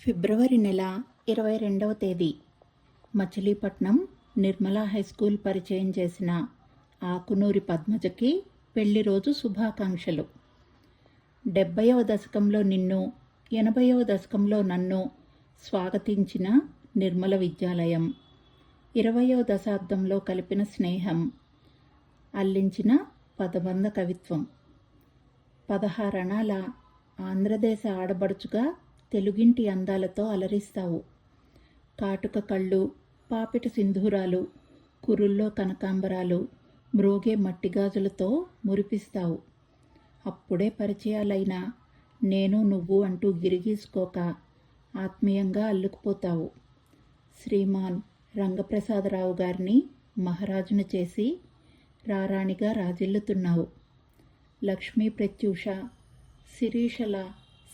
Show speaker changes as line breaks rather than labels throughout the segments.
ఫిబ్రవరి నెల 22వ తేదీ మచిలీపట్నం నిర్మలా హైస్కూల్ పరిచయం చేసిన ఆకునూరి పద్మజకి పెళ్లి రోజు శుభాకాంక్షలు. 70వ దశకంలో నిన్ను, 80వ దశకంలో నన్ను స్వాగతించిన నిర్మల విద్యాలయం, 20వ దశాబ్దంలో కలిపిన స్నేహం, అల్లించిన పదబంధ కవిత్వం, 16 అణాల ఆంధ్రదేశ ఆడబడుచుగా తెలుగింటి అందాలతో అలరిస్తావు. కాటుక కళ్ళు, పాపిట సింధూరాలు, కురుల్లో కనకాంబరాలు, మ్రోగే మట్టిగాజులతో మురిపిస్తావు. అప్పుడే పరిచయాలైన నేను నువ్వు అంటూ గిరిగీసుకోక ఆత్మీయంగా అల్లుకుపోతావు. శ్రీమాన్ రంగప్రసాదరావు గారిని మహారాజును చేసి రారాణిగా రాజిల్లుతున్నావు. లక్ష్మీ ప్రత్యూష, శిరీషల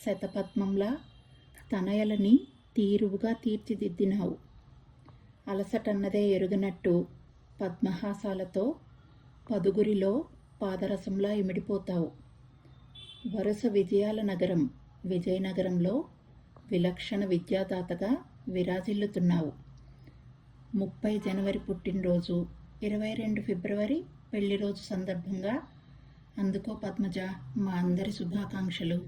శతపద్మంలా తనయలని తీరువుగా తీర్చిదిద్దినావు. అలసటన్నదే ఎరుగనట్టు పద్మహాసాలతో పదుగురిలో పాదరసంలా ఇమిడిపోతావు. వరుస విజయాల నగరం విజయనగరంలో విలక్షణ విద్యాదాతగా విరాజిల్లుతున్నావు. 30 జనవరి పుట్టినరోజు, 22 ఫిబ్రవరి పెళ్లి రోజు సందర్భంగా అందుకో పద్మజ మా అందరి శుభాకాంక్షలు.